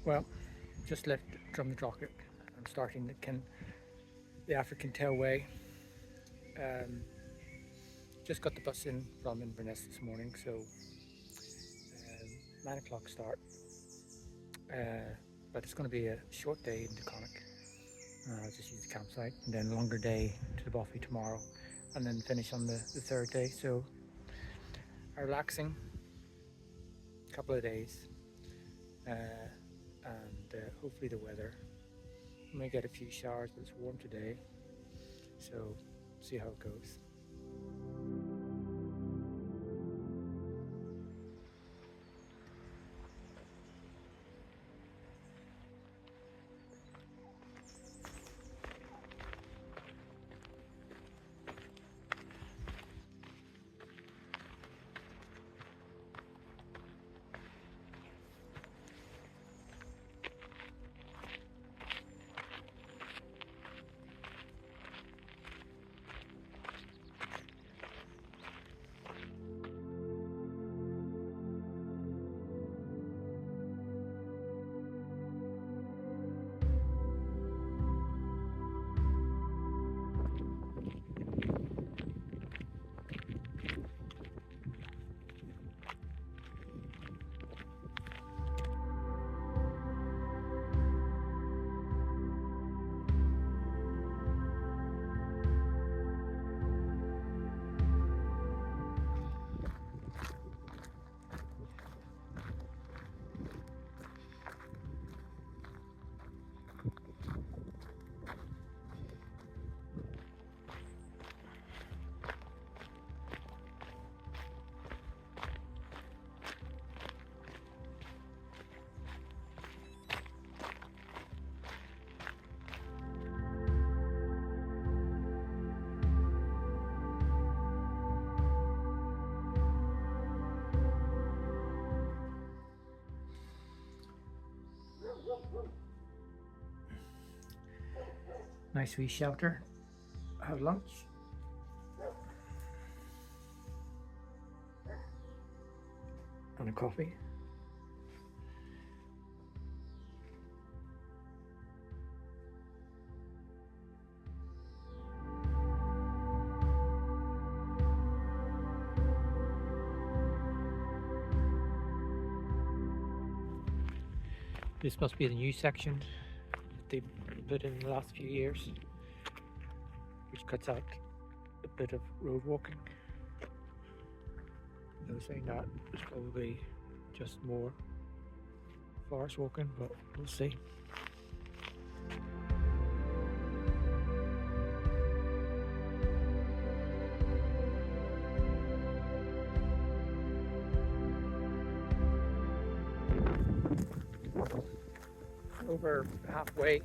Well, just left Drumnadrochit. I'm starting the Affric Kintail Way. Um, just got the bus in from Inverness this morning, so 9 o'clock start. But it's going to be a short day in Deconic. I'll just use the campsite, and then a longer day to the bothy tomorrow, and then finish on the third day. So a relaxing couple of days, and hopefully the weather. We may get a few showers, but it's warm today, so see how it goes. Nice wee shelter. Have lunch. And a coffee. This must be the new section that they put in the last few years, which cuts out a bit of road walking. I was saying that it's probably just more forest walking, but we'll see. Over halfway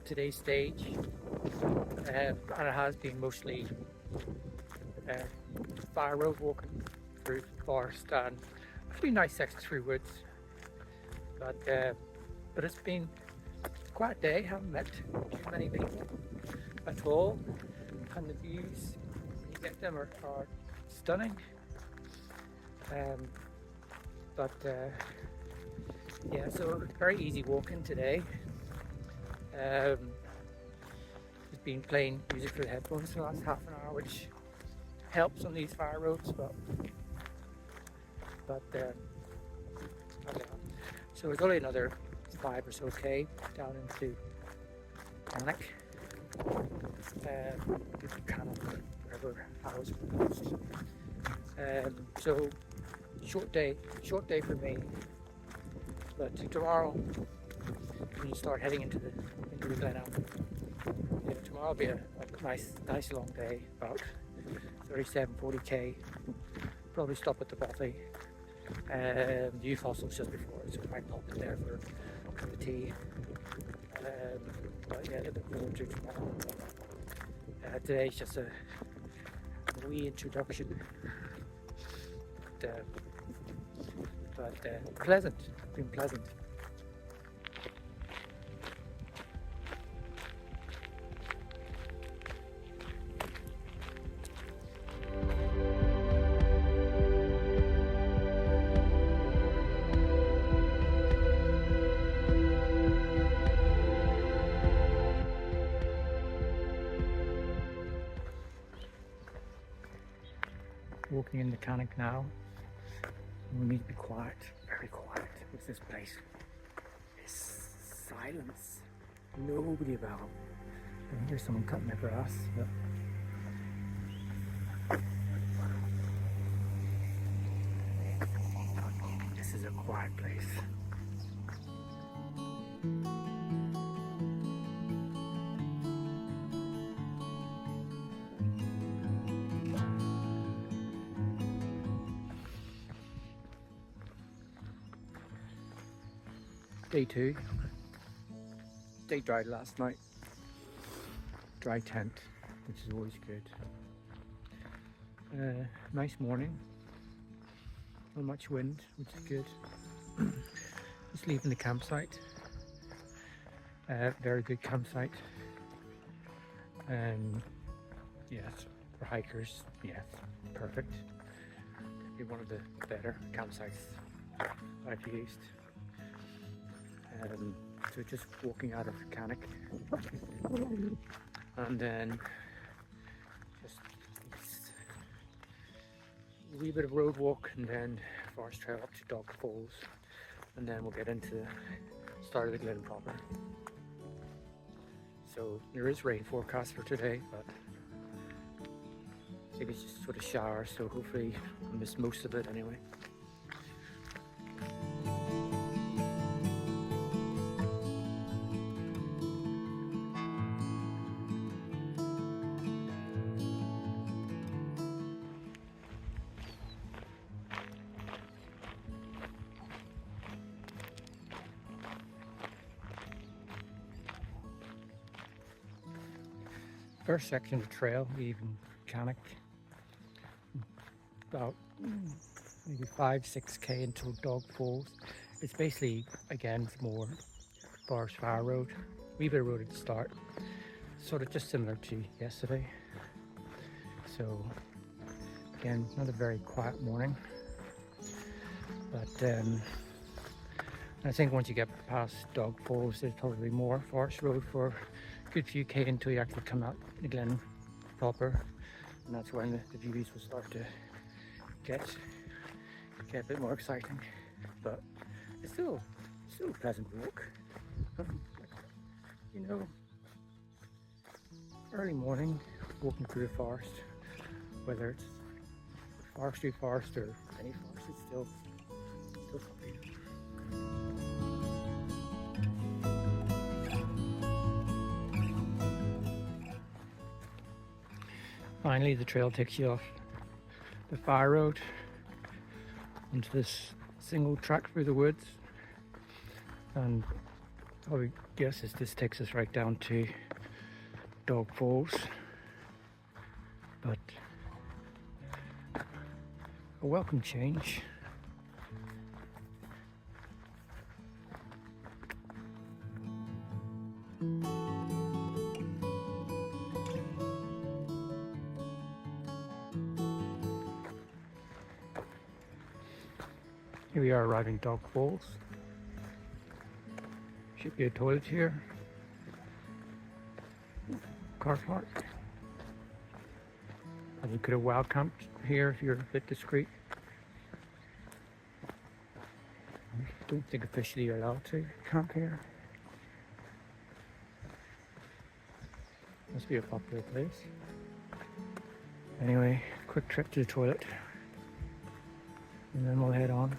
today's stage, and it has been mostly fire road walking through the forest and a few nice sections through woods, but it's been a quiet day. Haven't met too many people at all, and the views when you get them are stunning. But yeah, so very easy walking today. Just been playing music through the headphones for the last half an hour, which helps on these fire roads, but yeah. So it's only another 5 or so K down into Panic, kind of wherever I was pronounced. So short day for me. But tomorrow, when you start heading into the Glen Affric, yeah, tomorrow will be a nice long day, about 37-40 K. Probably stop at the bothy. The youth hostel's just before, so I might pop in there for a cup of tea. But yeah, looking forward to tomorrow. Today's just a wee introduction, but pleasant. Been pleasant. walking in the Cannock now. We need to be quiet, very quiet, because this place is silence. Nobody about. I can hear someone cutting the grass. But this is a quiet place. Day 2. Day dried last night. Dry tent, which is always good. Nice morning. Not much wind, which is good. Just leaving the campsite. Very good campsite. Yes, for hikers, yes, perfect. Be one of the better campsites I've used. So just walking out of Cannock, and then just a wee bit of road walk, and then forest trail up to Dog Falls, and then we'll get into the start of the Glen proper. So there is rain forecast for today, but I think it's just sort of shower, so hopefully I'll miss most of it anyway. First section of the trail, leaving Cannock, about maybe 5-6k until Dog Falls. It's basically, again, more forest fire road, wee bit of road at the start, sort of just similar to yesterday. So again, another very quiet morning, but I think once you get past Dog Falls, there's probably more forest road for good few k until you actually come out the Glen proper, and that's when the views will start to get a bit more exciting. But it's still a pleasant walk. You know, early morning walking through the forest, whether it's forestry forest or any forest, it's still something. Finally, the trail takes you off the fire road onto this single track through the woods, and I would guess this takes us right down to Dog Falls, but a welcome change. Here we are arriving Dog Falls. Should be a toilet here. Car park. And you could have wild camped here if you're a bit discreet. I don't think officially you're allowed to camp here. Must be a popular place. Anyway, quick trip to the toilet, and then we'll head on.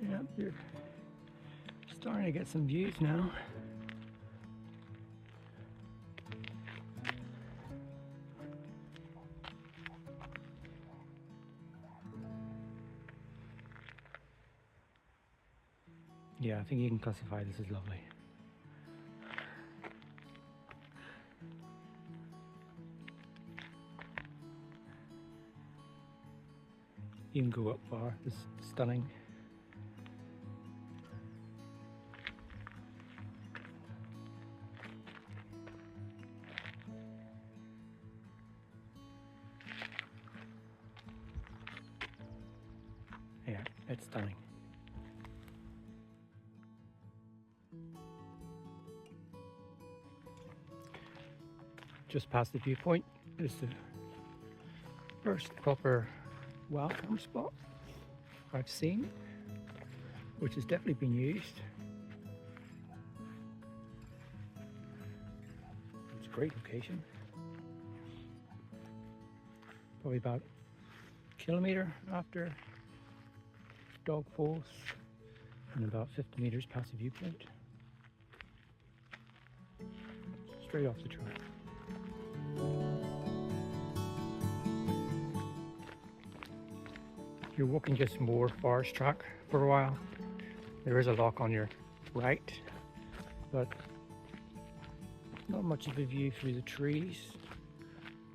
Yeah, you're starting to get some views now. Yeah, I think you can classify this as lovely. You can go up far, it's stunning. Yeah, it's stunning. Just past the viewpoint is the first proper welcome spot I've seen, which has definitely been used. It's a great location. Probably about a kilometre after Dog Falls and about 50 metres past the viewpoint. Straight off the trail. You're walking just more forest track for a while. There is a lock on your right, but not much of a view through the trees.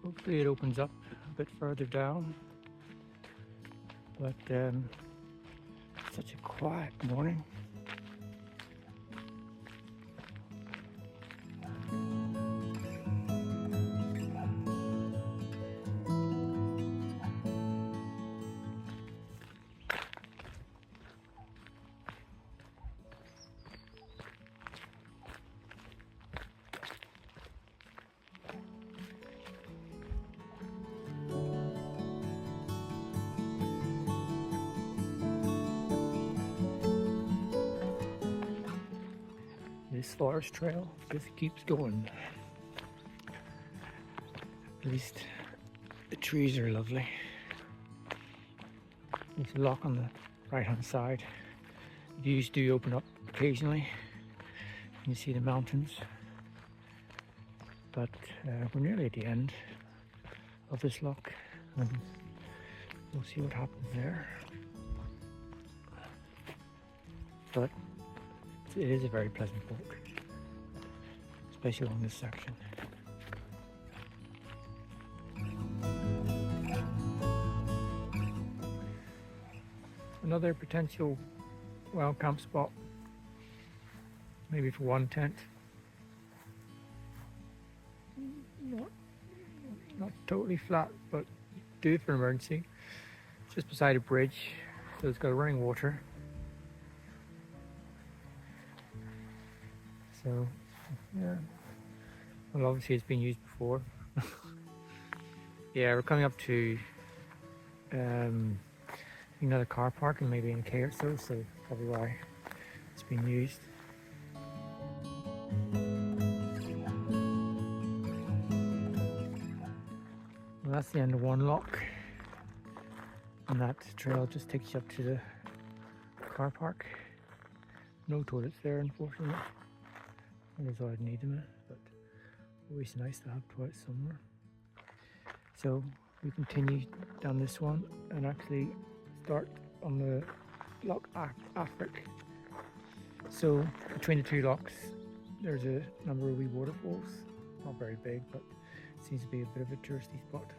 Hopefully it opens up a bit further down, but such a quiet morning. This forest trail just keeps going. At least the trees are lovely. There's a lock on the right hand side. Views do open up occasionally. You see the mountains. But we're nearly at the end of this lock, and we'll see what happens there. But it is a very pleasant walk, especially along this section. Another potential wild camp spot, maybe for one tent. Not totally flat, but do for emergency. Just beside a bridge, so it's got running water. So, yeah. Well, obviously it's been used before. Yeah, we're coming up to another car park and maybe in a K or so, so probably why it's been used. Well, that's the end of one lock, and that trail just takes you up to the car park. No toilets there, unfortunately. I guess I'd need them, but always nice to have toilets somewhere. So we continue down this one and actually start on the lock Affric. So between the two locks there's a number of wee waterfalls, not very big, but it seems to be a bit of a touristy spot.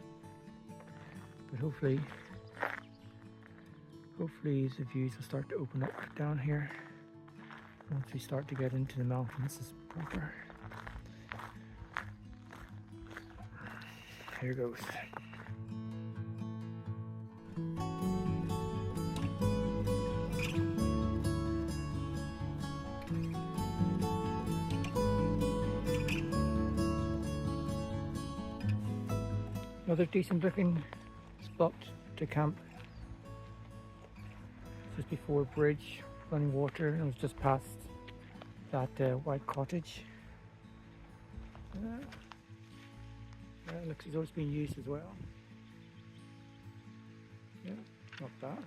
But hopefully the views will start to open up down here once we start to get into the mountains. It's proper. Here goes. Another decent looking spot to camp. Just before a bridge, running water, and it was just past that white cottage. It looks as though it's been used as well. Yeah, not bad.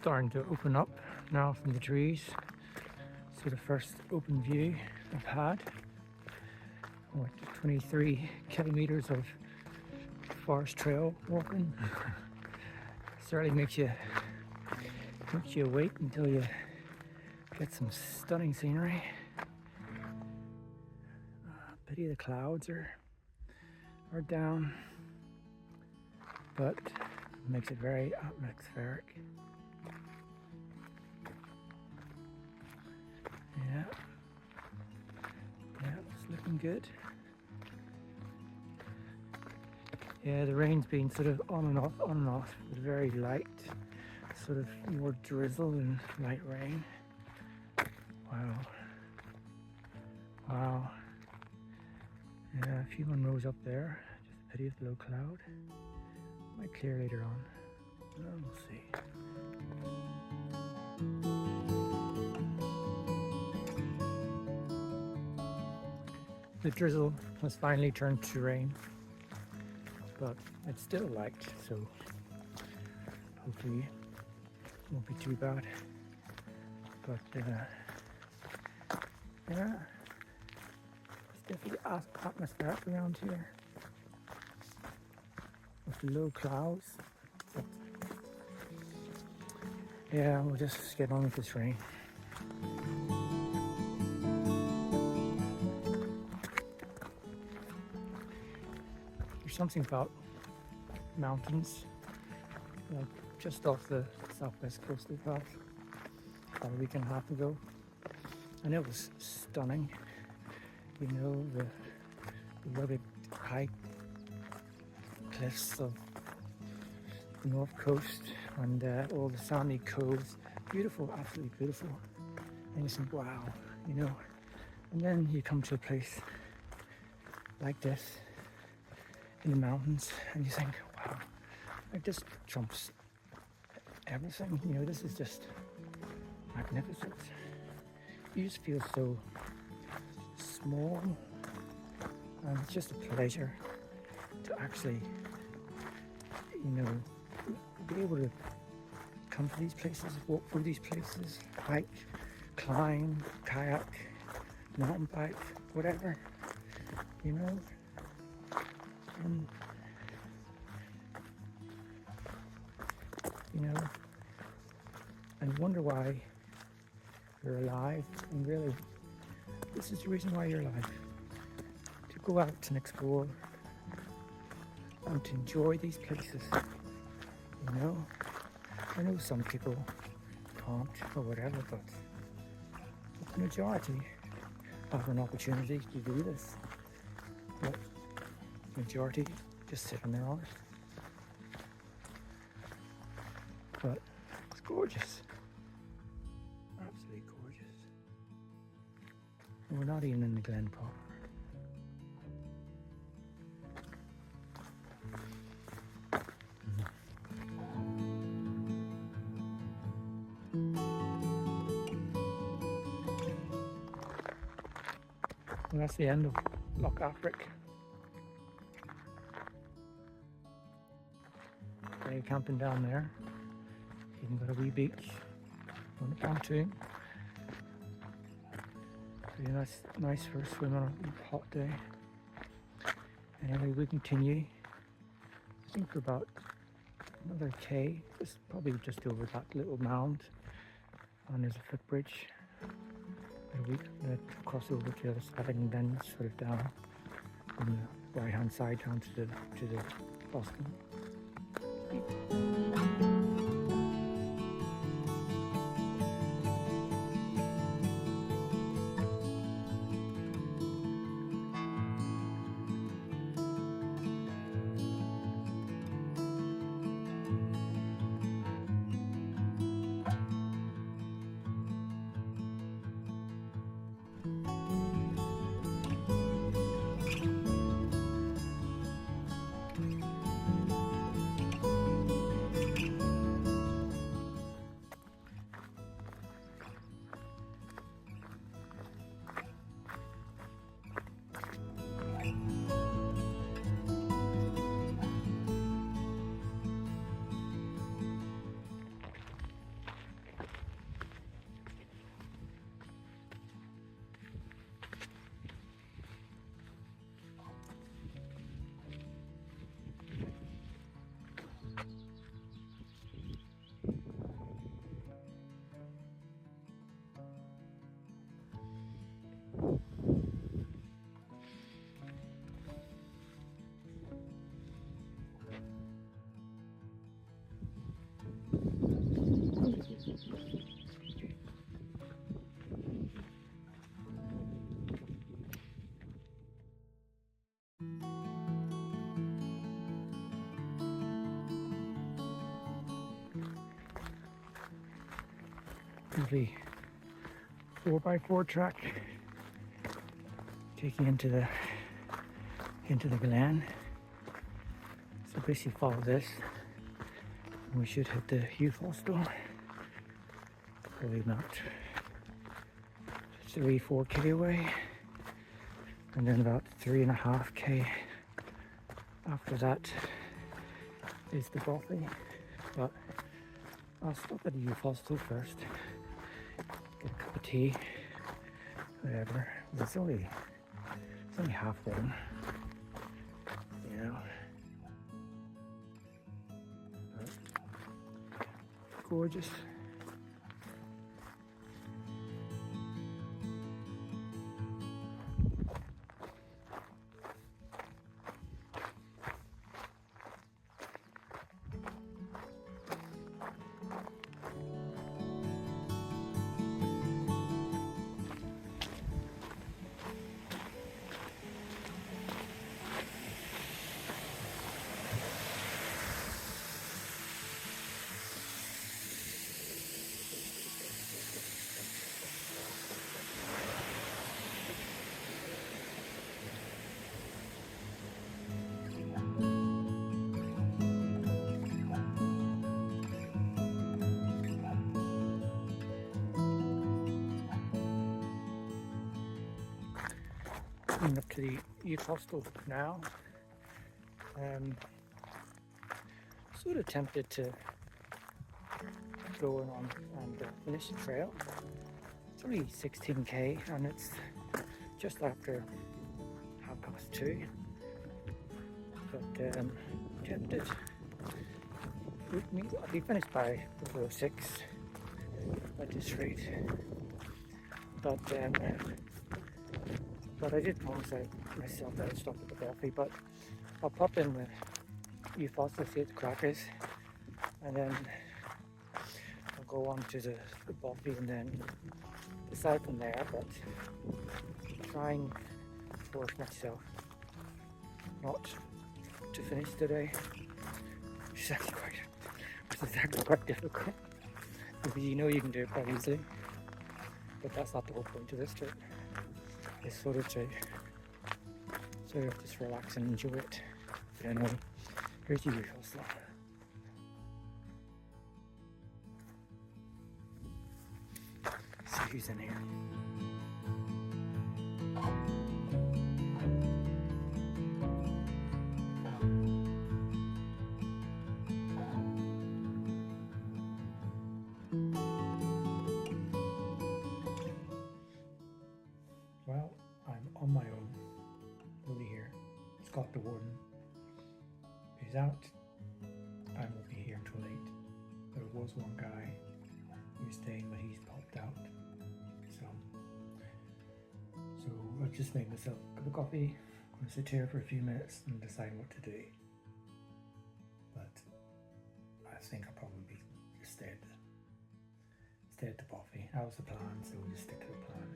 starting to open up now from the trees. So the first open view I've had. What, 23 kilometers of forest trail walking. Certainly makes you wait until you get some stunning scenery. Pity the clouds are down, but makes it very atmospheric. Yeah, it's looking good. Yeah, the rain's been sort of on and off, with very light, sort of more drizzle and light rain. Wow. Yeah, a few more rows up there. Just a pity of the low cloud. Might clear later on. We'll see. The drizzle has finally turned to rain, but it's still light, so hopefully it won't be too bad. But yeah, it's definitely atmospheric around here with the low clouds. But yeah, we'll just get on with this rain. There's something about mountains, like just off the southwest coast of Bath, about a week and a half ago, and it was stunning. You know, the rugged high cliffs of the north coast and all the sandy coves. Beautiful, absolutely beautiful. And you think, wow, you know. And then you come to a place like this in the mountains and you think, wow, like this trumps everything. You know, this is just magnificent. You just feel so small, and it's just a pleasure to actually, you know, be able to come to these places, walk through these places, hike, climb, kayak, mountain bike, whatever, you know. And, you know, and wonder why you're alive. And really, this is the reason why you're alive. To go out and explore and to enjoy these places. You know, I know some people can't or whatever, but the majority have an opportunity to do this. But the majority just sit on their arse. But it's gorgeous. Absolutely gorgeous. And we're not even in the Glen proper. And that's the end of Glen Affric. They're camping down there. Even got a wee beach on the pontoon. Pretty nice for a swim on a hot day. Anyway, we continue. I think we're about another K, just probably just over that little mound. And there's a footbridge. We cross over to the other side and then sort of down on the right hand side down to the hostel. lovely 4x4 track taking into the Glen. So basically follow this and we should hit the youth hostel. Probably about 3-4k away, and then about 3.5k after that is the bothy. But I'll stop at the youth hostel first, get a cup of tea, whatever. It's only half one, you know. But gorgeous. Coming up to the youth hostel now. Sort of tempted to go on and finish the trail. It's only 16k and it's just after 2:30. But tempted. I'll be finished by 6 at this rate. But I did promise myself that I'd stop at the bothy, but I'll pop in the youth hostel, see what the crack is, and then I'll go on to the bothy and then decide from there. But trying to force myself not to finish today, which is actually quite difficult, because you know you can do it quite easily, but that's not the whole point of this trip. It's sort of just relax and enjoy it. But anyway, here's the youth hostel. See who's in here. Well, I'm on my own, really here. Scott the warden is out. I won't be here until 8. There was one guy who was staying, but he's popped out. So I've just made myself a cup of coffee. I'm going to sit here for a few minutes and decide what to do. But I think I'll probably just stay at the bothy. That was the plan, so we'll just stick to the plan.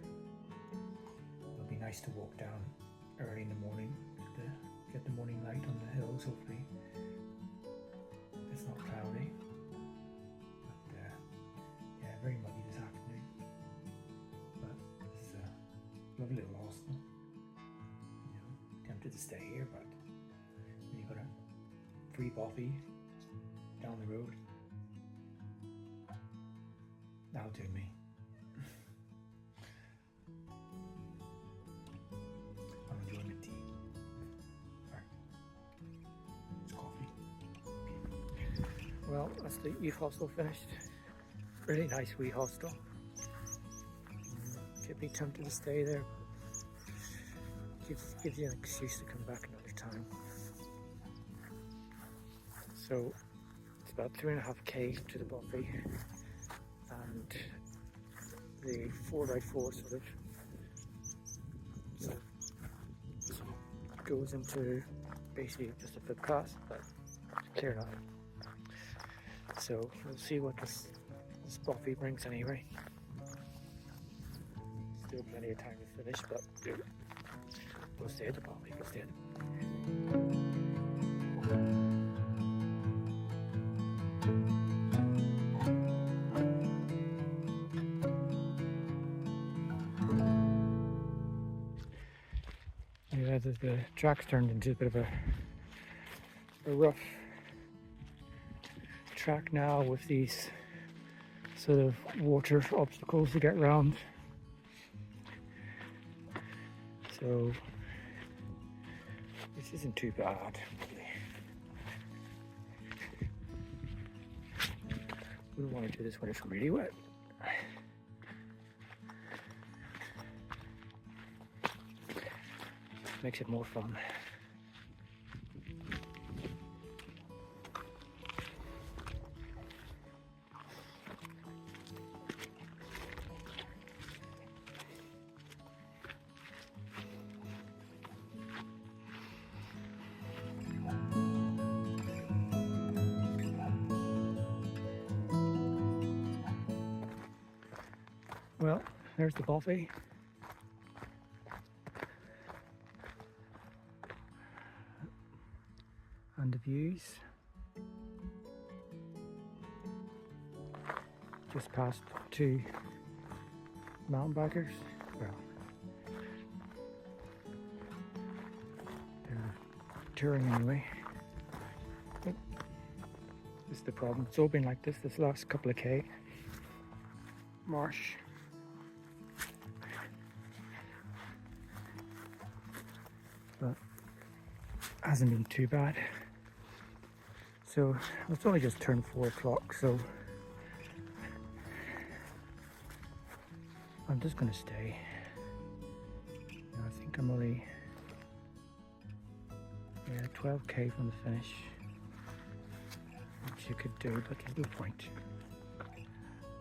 It'll be nice to walk down early in the morning, get the morning light on the hills. Hopefully it's not cloudy, but yeah, very muggy this afternoon. But this is a lovely little hostel. You know, tempted to stay here, but when you've got a free bothy down the road, that'll do me. Well, that's the youth hostel finished. Really nice wee hostel. Could be tempted to stay there, but gives you an excuse to come back another time. So it's about 3.5k to the bothy, and the 4x4 sort of goes into basically just a footpath, but it's clear enough. So we'll see what this bothy brings anyway. Still plenty of time to finish, but we'll stay at the bothy. the track's turned into a bit of a rough track now with these sort of water obstacles to get around. So this isn't too bad. We don't want to do this when it's really wet. Makes it more fun. Well, there's the bothy. And the views. Just past two mountain bikers. Well, they're touring anyway. Oh, this is the problem. It's all been like this last couple of K. Marsh. But hasn't been too bad. So it's only just turned 4 o'clock, so I'm just going to stay. I think I'm only 12k from the finish, which you could do, but there's no point.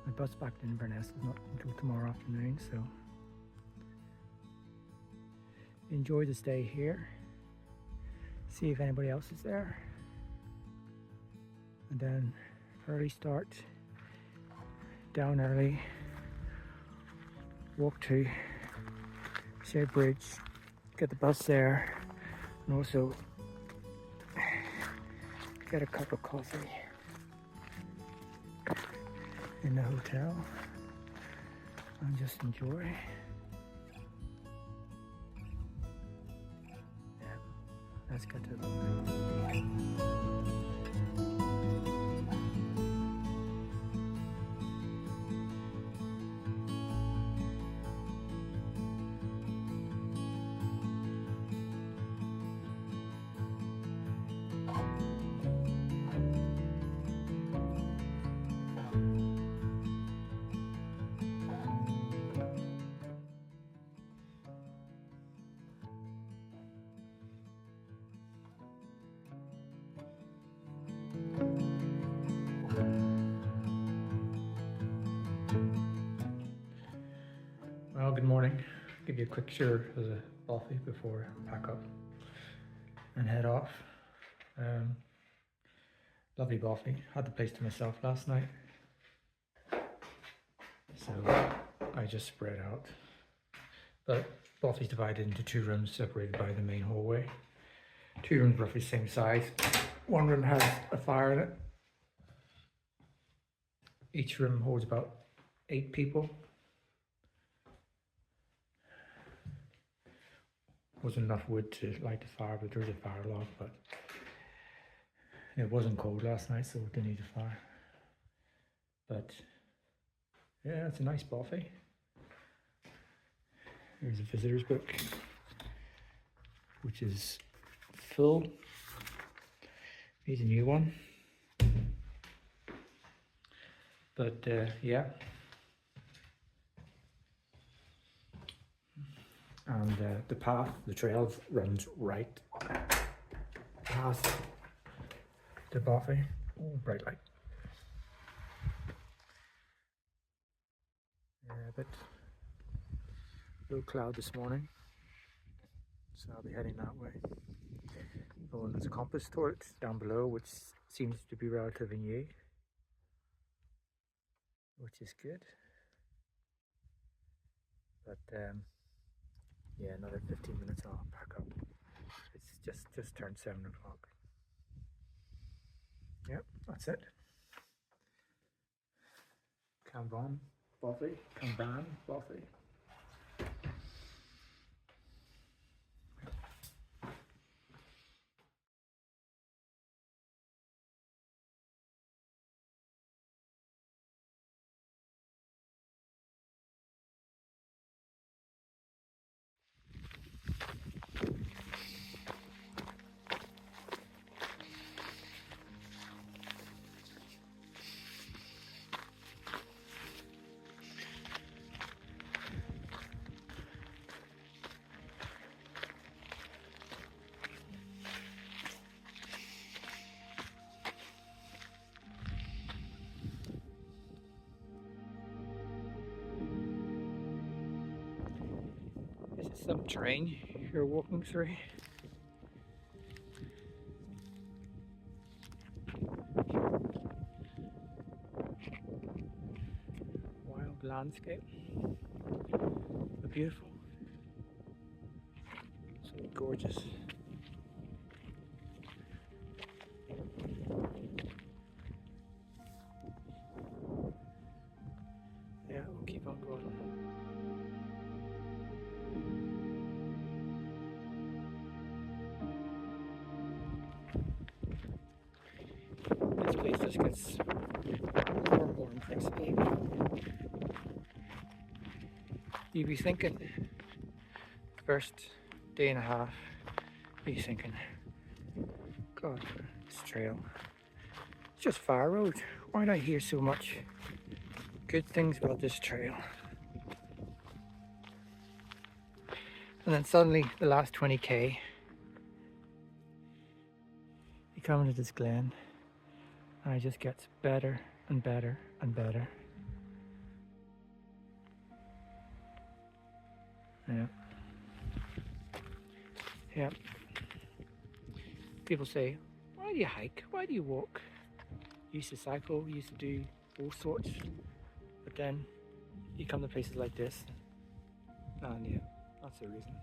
My bus back to Inverness is not until tomorrow afternoon, so enjoy the stay here. See if anybody else is there. And then early start, down early, walk to Shea Bridge, get the bus there, and also get a cup of coffee in the hotel and just enjoy. Yeah, let's get to the Well, good morning. Give you a quick tour of the bothy before I pack up and head off. Lovely bothy. Had the place to myself last night, so I just spread out. But bothy's divided into 2 rooms separated by the main hallway. 2 rooms roughly the same size. 1 room has a fire in it. Each room holds about 8 people. Wasn't enough wood to light the fire, but there's a fire log, but it wasn't cold last night, so we didn't need a fire. But yeah, it's a nice bothy. Here's a visitor's book, which is full. Here's a new one. But yeah. And the path, the trail runs right past the bothy. Oh, bright light. Yeah, but low cloud this morning, so I'll be heading that way. Oh, and there's a compass torch down below, which seems to be relatively new, which is good. But yeah, another 15 minutes I'll pack up. It's just turned 7 o'clock. Yep, that's it. Kanban, bothy, Kanban, bothy. some terrain you're walking through. Wild landscape. But beautiful. So gorgeous. Yeah, we'll keep on going. This place just gets more and more intense. You'd be thinking, first day and a half, you'd be thinking, God, this trail, it's just fire road. Why do I hear so much good things about this trail? And then suddenly, the last 20k, you come into this glen, and it just gets better and better and better. Yeah. Yeah. People say, why do you hike? Why do you walk? Used to cycle, used to do all sorts. But then you come to places like this, and yeah, that's the reason.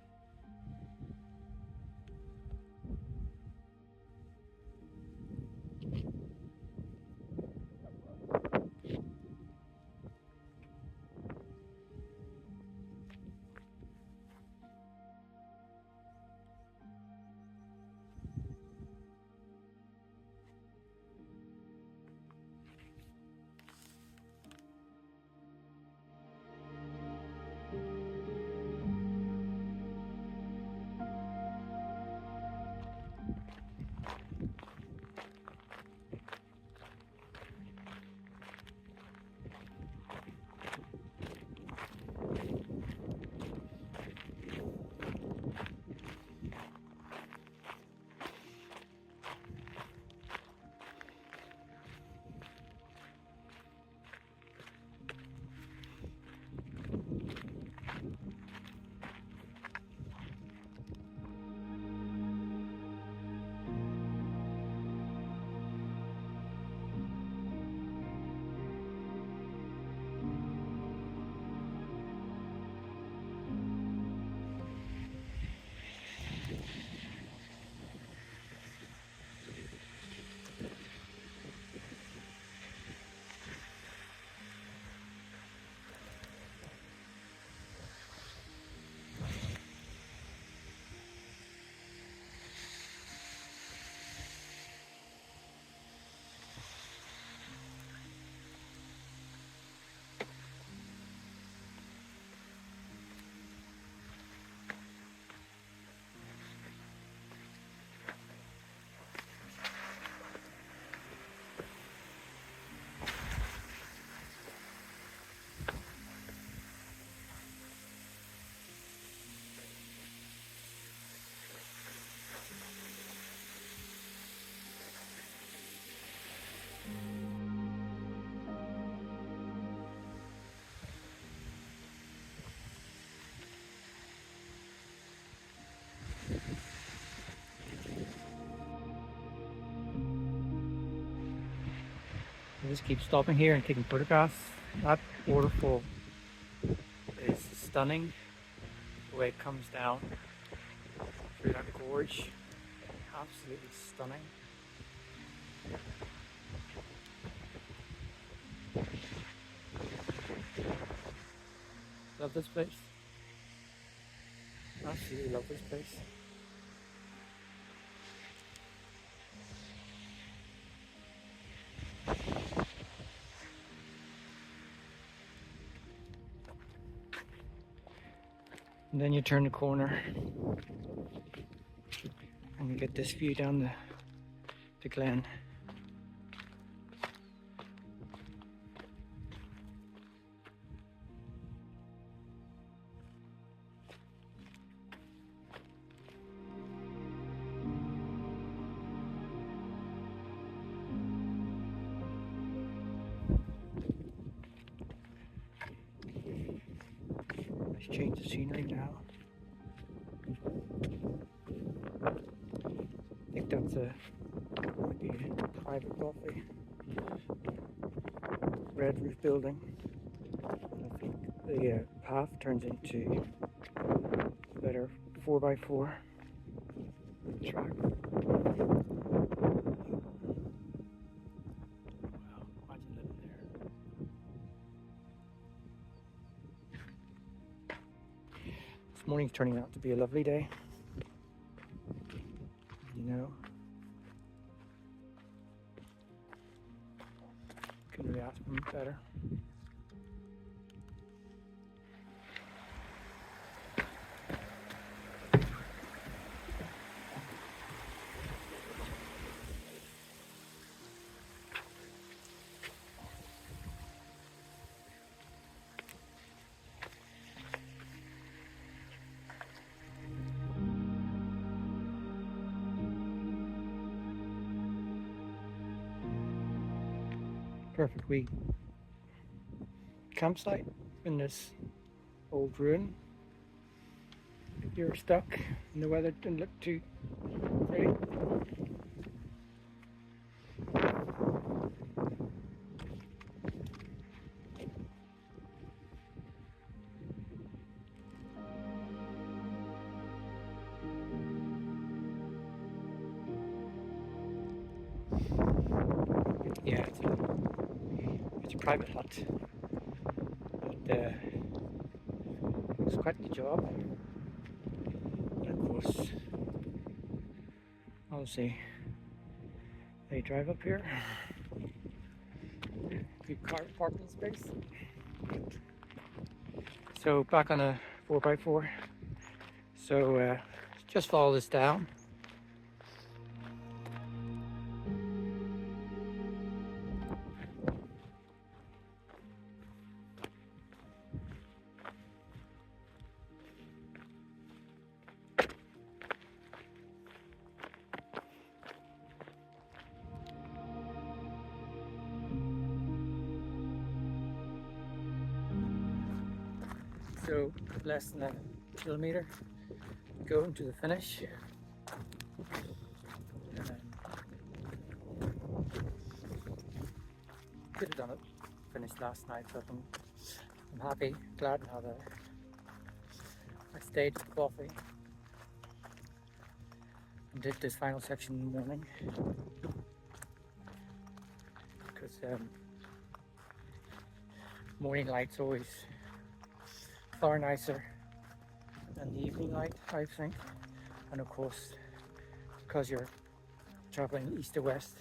I just keep stopping here and taking photographs. That waterfall is stunning. The way it comes down through that gorge, absolutely stunning. Love this place. Absolutely love this place. And then you turn the corner and you get this view down the glen. Let's change the scenery now. that's might be a private bothy. Red roof building. And I think the path turns into a better 4x4 track. Wow, imagine living there. This morning's turning out to be a lovely day. You know, couldn't really ask for much better. Perfect wee campsite in this old ruin. If you're stuck and the weather didn't look too great. Yeah, it's a private hut, but it's quite the job. And of course, obviously, they drive up here. Good car parking space. So back on a 4x4. So just follow this down. So less than a kilometer going to the finish. Could have done it, finished last night, but I'm happy, glad now that I stayed at the bothy and did this final section in the morning, because morning light's always far nicer than the evening light, I think. And of course, because you're traveling east to west,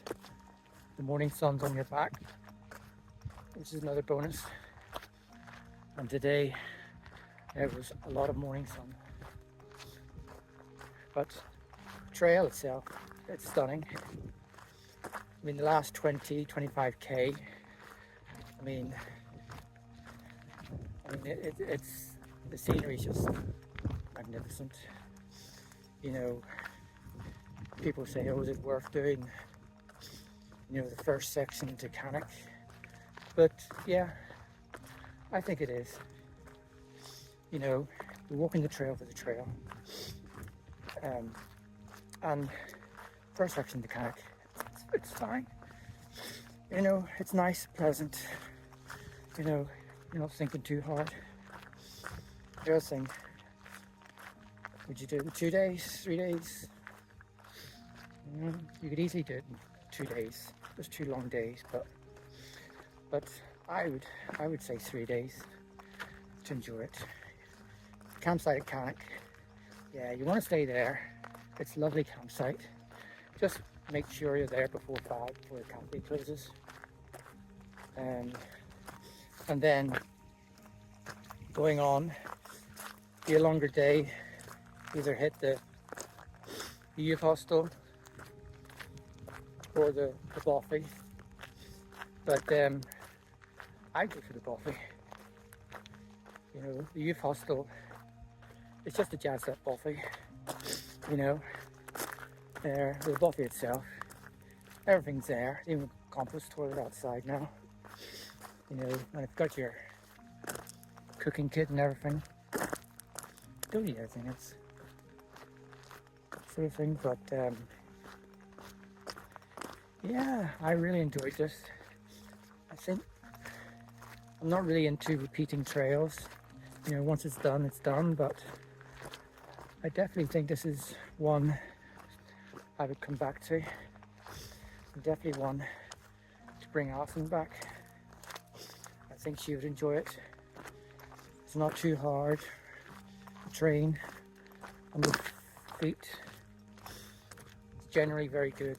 the morning sun's on your back, which is another bonus. And today there was a lot of morning sun. But the trail itself, it's stunning. I mean, the last 25k, I mean it's the scenery is just magnificent. You know, people say, oh, is it worth doing, you know, the first section to Cannock? But yeah, I think it is. You know, you're walking the trail for the trail. And first section to Cannock, it's fine. You know, it's nice, pleasant. You know, you're not thinking too hard. The other thing, would you do it in 2 days, 3 days? You could easily do it in 2 days. Just 2 long days, but I would say 3 days to enjoy it. Campsite at Cannock, yeah, you want to stay there. It's a lovely campsite. Just make sure you're there before 5, before the camping closes. And then going on, be a longer day. Either hit the youth hostel or the bothy. But I go for the bothy. You know, the youth hostel, it's just a jazz set bothy. You know, the bothy itself, everything's there. Even compost toilet outside now. You know, and it's got your cooking kit and everything. Don't need everything, it's sort of thing, but yeah, I really enjoyed this. I think I'm not really into repeating trails. You know, once it's done, but I definitely think this is one I would come back to. Definitely one to bring Alison back. I think she would enjoy it. It's not too hard to train on the feet. It's generally very good.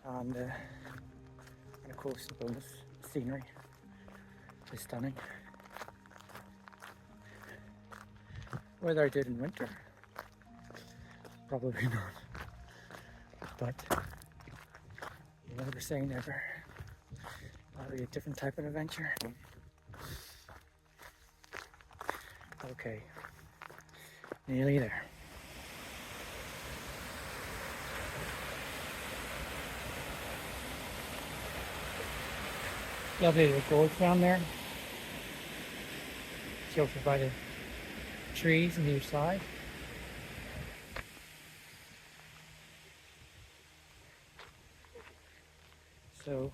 And of course the bonus scenery is stunning. Whether I did in winter, probably not. But you never say never. That'll be a different type of adventure. Okay, nearly there. Lovely little gorge down there. Sheltered by the trees on either side. So,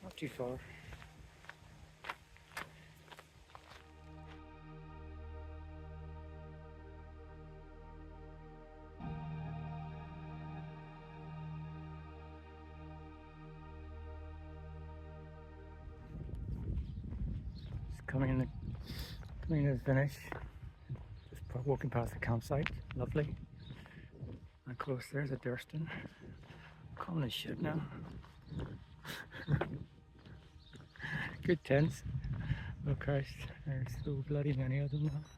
not too far. Just coming to the finish. Just walking past the campsite. Lovely. And close there's a Durston. Calling this shit now. Good tents. Oh Christ, there's so bloody many of them now.